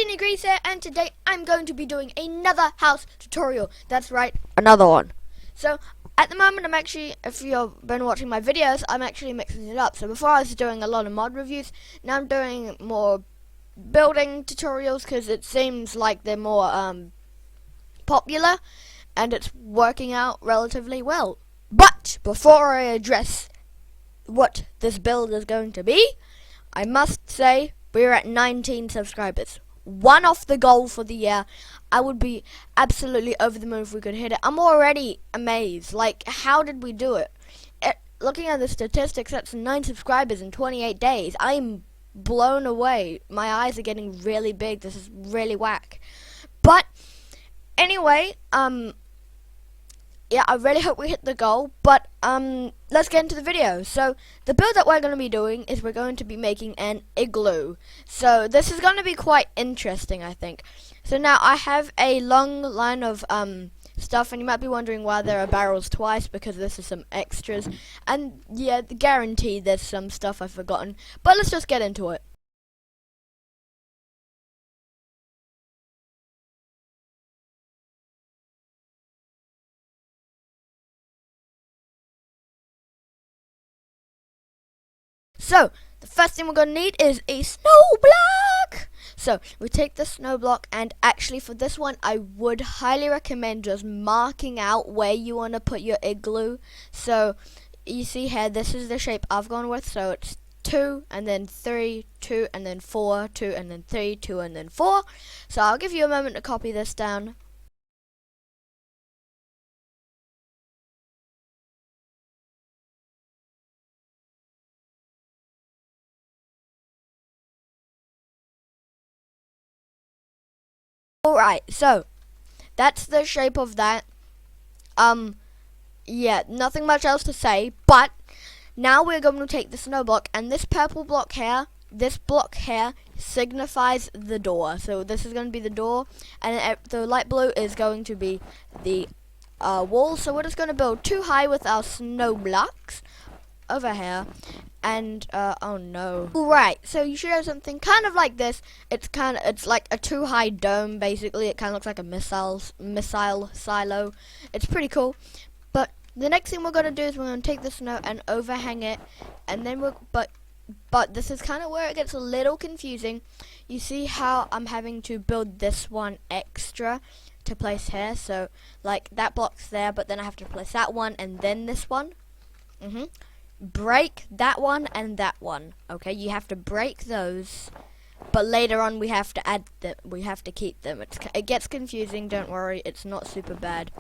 Degrees here, and today I'm going to be doing another house tutorial. That's right, another one. So at the moment I'm actually, if you've been watching my videos, I'm actually mixing it up. So before I was doing a lot of mod reviews, now I'm doing more building tutorials because it seems like they're more popular and it's working out relatively well. But before I address what this build is going to be, I must say we're at 19 subscribers. One off the goal for the year. I would be absolutely over the moon if we could hit it. I'm already amazed. Like, how did we do it? Looking at the statistics, that's 9 subscribers in 28 days. I'm blown away. My eyes are getting really big. This is really whack. But anyway, yeah, I really hope we hit the goal, but let's get into the video. So the build that we're going to be doing is we're going to be making an igloo. So this is going to be quite interesting, I think. So now I have a long line of stuff, and you might be wondering why there are barrels twice, because this is some extras. And yeah, guaranteed there's some stuff I've forgotten, but let's just get into it. So, the first thing we're going to need is a snow block. So, we take the snow block, and actually for this one, I would highly recommend just marking out where you want to put your igloo. So, you see here, this is the shape I've gone with. So, it's 2, and then 3, 2, and then 4, 2, and then 3, 2, and then 4. So, I'll give you a moment to copy this down. Alright, so that's the shape of that. Yeah, nothing much else to say, but now we're going to take the snow block, and this purple block here, this block here signifies the door. So this is going to be the door, and the light blue is going to be the wall. So we're just going to build 2 high with our snow blocks over here. And oh no. Alright, so you should have something kind of like this. It's like a 2 high dome basically. It kinda looks like a missile silo. It's pretty cool. But the next thing we're gonna do is we're gonna take the snow and overhang it, and then but this is kinda where it gets a little confusing. You see how I'm having to build this one extra to place here, so like that block's there, but then I have to place that one and then this one. Break that one and that one. Okay, you have to break those, but later on we have to add them. We have to keep them. It gets confusing. Don't worry, it's not super bad,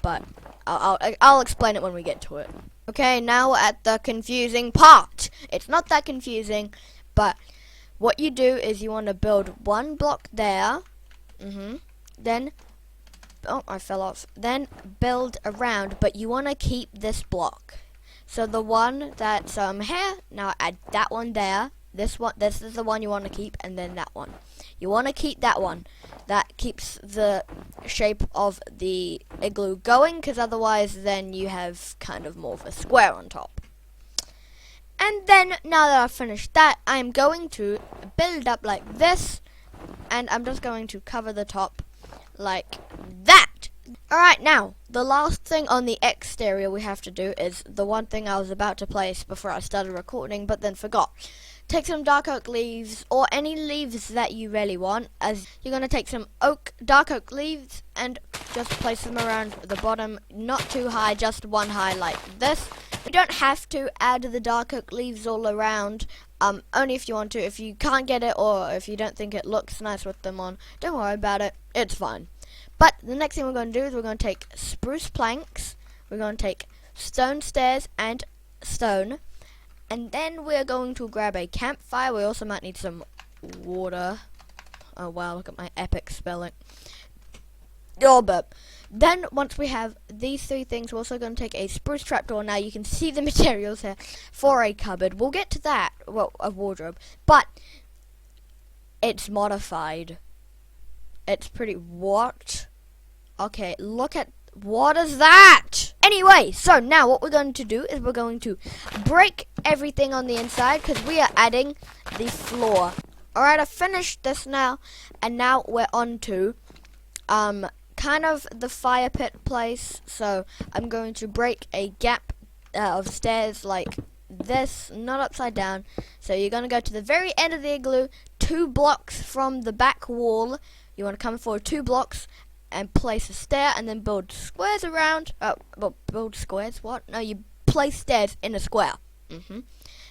but I'll explain it when we get to it. Okay, now we're at the confusing part. It's not that confusing, but what you do is you want to build 1 block there. Then, oh, I fell off. Then build around, but you want to keep this block. So the one that's here, now add that one there. This is the one you want to keep, and then that one. You want to keep that one. That keeps the shape of the igloo going, because otherwise then you have kind of more of a square on top. And then, now that I've finished that, I'm going to build up like this, and I'm just going to cover the top like that. Alright, now, the last thing on the exterior we have to do is the one thing I was about to place before I started recording, but then forgot. Take some dark oak leaves, or any leaves that you really want, as you're going to take some dark oak leaves and just place them around the bottom, not too high, just 1 high like this. You don't have to add the dark oak leaves all around, only if you want to. If you can't get it, or if you don't think it looks nice with them on, don't worry about it, it's fine. But the next thing we're going to do is we're going to take spruce planks, we're going to take stone stairs and stone, and then we're going to grab a campfire. We also might need some water. Oh wow, look at my epic spelling. Oh, but then once we have these 3 things, we're also going to take a spruce trapdoor. Now you can see the materials here for a cupboard. We'll get to that, well, a wardrobe, but it's modified. It's pretty, what? Okay, look at, what is that? Anyway, so now what we're going to do is we're going to break everything on the inside, because we are adding the floor. Alright, I finished this now, and now we're on to kind of the fire pit place. So I'm going to break a gap of stairs like this, not upside down. So you're going to go to the very end of the igloo, 2 blocks from the back wall. You want to come forward 2 blocks and place a stair, and then build squares around. Well, build squares? What? No, you place stairs in a square.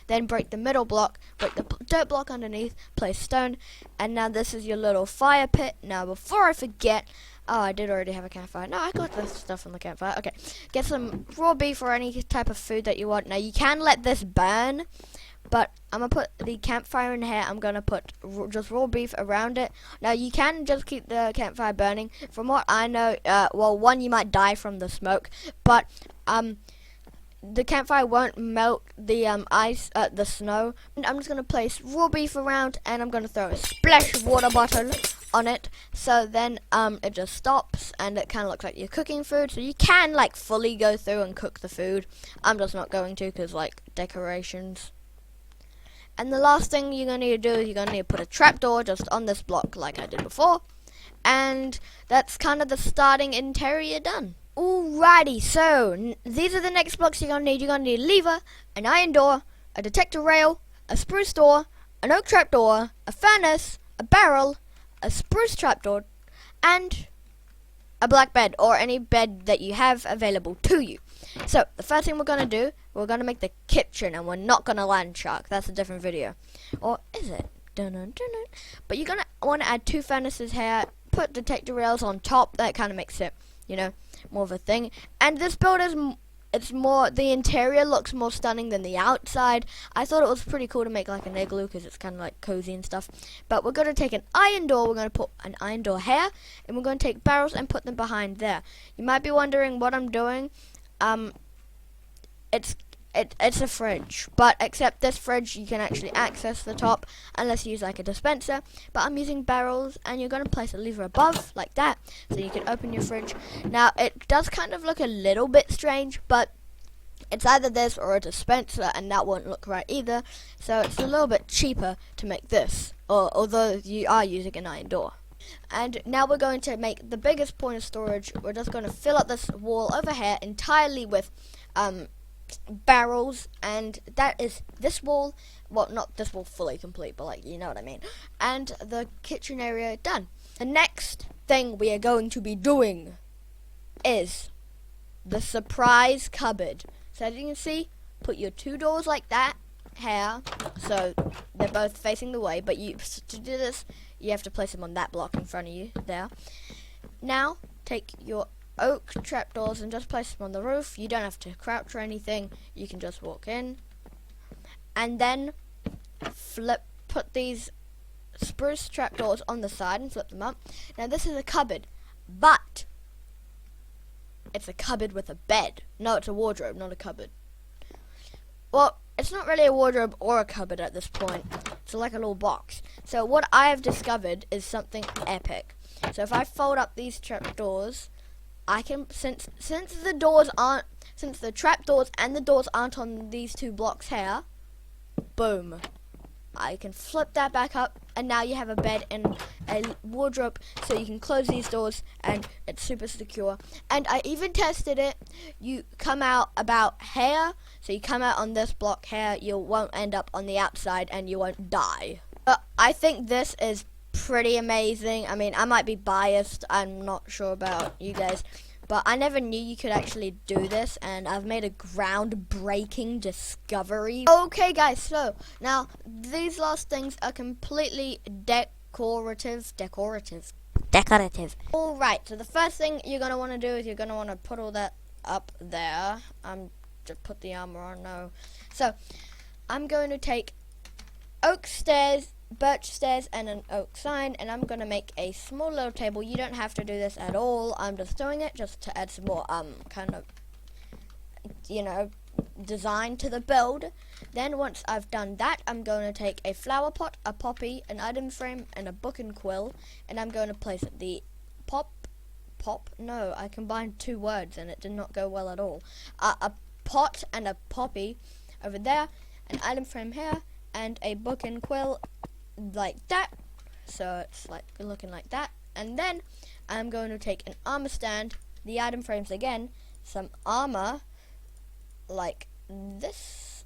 Then break the middle block, break the dirt block underneath, place stone, and now this is your little fire pit. Now before I forget, oh, I did already have a campfire. No, I got this stuff on the campfire. Okay, get some raw beef or any type of food that you want. Now you can let this burn, but I'm going to put the campfire in here. I'm going to put just raw beef around it. Now you can just keep the campfire burning. From what I know, well, one, you might die from the smoke, but the campfire won't melt the ice, the snow. And I'm just going to place raw beef around, and I'm going to throw a splash water bottle on it. So then it just stops, and it kind of looks like you're cooking food. So you can like fully go through and cook the food. I'm just not going to, because like decorations. And the last thing you're going to need to do is you're going to need to put a trapdoor just on this block like I did before. And that's kind of the starting interior done. Alrighty, so these are the next blocks you're going to need. You're going to need a lever, an iron door, a detector rail, a spruce door, an oak trapdoor, a furnace, a barrel, a spruce trapdoor, and a black bed, or any bed that you have available to you. So the first thing we're going to do, we're going to make the kitchen, and we're not going to land shark. That's a different video. Or is it? Dun-dun-dun-dun. But you're going to want to add 2 furnaces here, put detector rails on top. That kind of makes it, you know, more of a thing. And this build is it's more, the interior looks more stunning than the outside. I thought it was pretty cool to make like an igloo because it's kind of like cozy and stuff. But we're going to take an iron door, we're going to put an iron door here, and we're going to take barrels and put them behind there. You might be wondering what I'm doing. It's a fridge, but except this fridge you can actually access the top unless you use like a dispenser. But I'm using barrels, and you're going to place a lever above like that so you can open your fridge. Now it does kind of look a little bit strange, but it's either this or a dispenser, and that won't look right either. So it's a little bit cheaper to make this, although you are using an iron door. And now we're going to make the biggest point of storage. We're just going to fill up this wall over here entirely with barrels, and that is this wall. Well, not this wall fully complete, but like, you know what I mean. And the kitchen area done. The next thing we are going to be doing is the surprise cupboard. So as you can see, put your 2 doors like that here, so they're both facing the way, but to do this you have to place them on that block in front of you there. Now take your oak trapdoors and just place them on the roof. You don't have to crouch or anything, you can just walk in. And then put these spruce trapdoors on the side and flip them up. Now this is a cupboard, but it's a cupboard with a bed. No, it's a wardrobe, not a cupboard. Well, it's not really a wardrobe or a cupboard at this point. It's like a little box. So what I have discovered is something epic. So if I fold up these trapdoors, I can, since the trapdoors and the doors aren't on these 2 blocks here, boom, I can flip that back up, and now you have a bed and a wardrobe, so you can close these doors, and it's super secure. And I even tested it. You come out about here, so you come out on this block here, you won't end up on the outside, and you won't die. I think this is pretty amazing. I mean, I might be biased, I'm not sure about you guys, but I never knew you could actually do this, and I've made a groundbreaking discovery. Okay guys, so now these last things are completely decorative. Alright, so the first thing you're going to want to do is you're going to want to put all that up there. Just put the armor on, no. So I'm going to take oak stairs, birch stairs, and an oak sign, and I'm gonna make a small little table. You don't have to do this at all, I'm just doing it just to add some more kind of, you know, design to the build. Then once I've done that, I'm going to take a flower pot, a poppy, an item frame, and a book and quill, and I'm going to place the no, I combined 2 words and it did not go well at all. A pot and a poppy over there, an item frame here, and a book and quill like that. So it's like looking like that. And then I'm going to take an armor stand, the item frames again, some armor like this,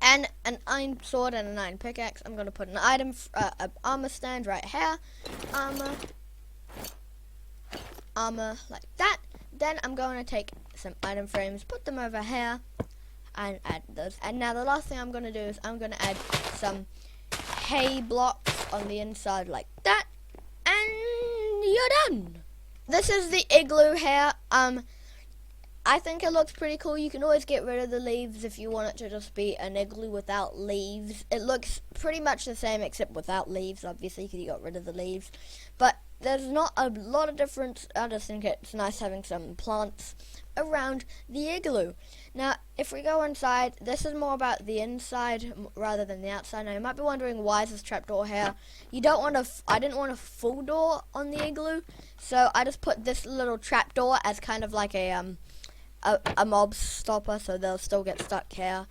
and an iron sword and an iron pickaxe. I'm going to put an armor stand right here, armor like that. Then I'm going to take some item frames, put them over here, and add those. And now the last thing I'm going to do is I'm going to add some hay blocks on the inside like that, and you're done. This is the igloo here. I think it looks pretty cool. You can always get rid of the leaves if you want it to just be an igloo without leaves. It looks pretty much the same except without leaves, obviously, because you got rid of the leaves. But there's not a lot of difference. I just think it's nice having some plants around the igloo. Now, if we go inside, this is more about the inside rather than the outside. Now, you might be wondering, why is this trapdoor here? You don't want I didn't want a full door on the igloo, so I just put this little trapdoor as kind of like a mob stopper, so they'll still get stuck here.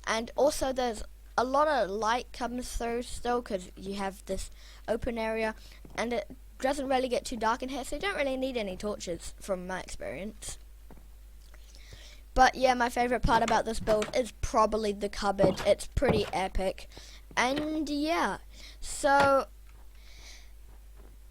And also, there's a lot of light comes through still because you have this open area, and it doesn't really get too dark in here, so you don't really need any torches from my experience. But yeah, my favorite part about this build is probably the cupboard. It's pretty epic. And yeah, so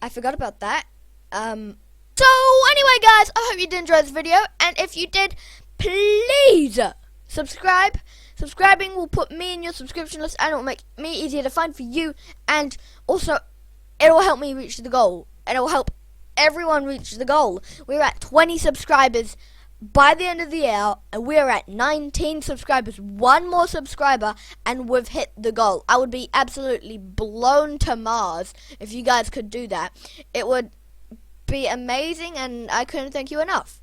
I forgot about that. So anyway, guys, I hope you did enjoy this video, and if you did, please subscribe. Subscribing will put me in your subscription list, and it will make me easier to find for you, and also it will help me reach the goal, and it will help everyone reach the goal. We're at 20 subscribers by the end of the year, and we're at 19 subscribers. One more subscriber, and we've hit the goal. I would be absolutely blown to Mars if you guys could do that. It would be amazing, and I couldn't thank you enough.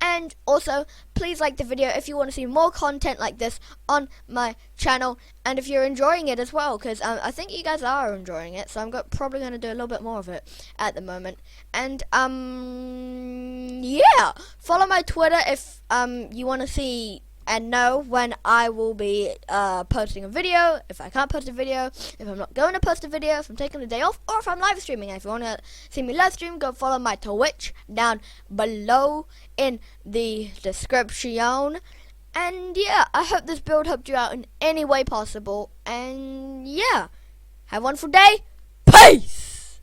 And also, please like the video if you want to see more content like this on my channel, and if you're enjoying it as well, because I think you guys are enjoying it, so I'm probably going to do a little bit more of it at the moment. And yeah, follow my Twitter if you want to see and know when I will be posting a video, if I can't post a video, if I'm not going to post a video, if I'm taking a day off, or if I'm live streaming. If you want to see me live stream, go follow my Twitch down below in the description. And yeah, I hope this build helped you out in any way possible. And yeah, have a wonderful day. Peace!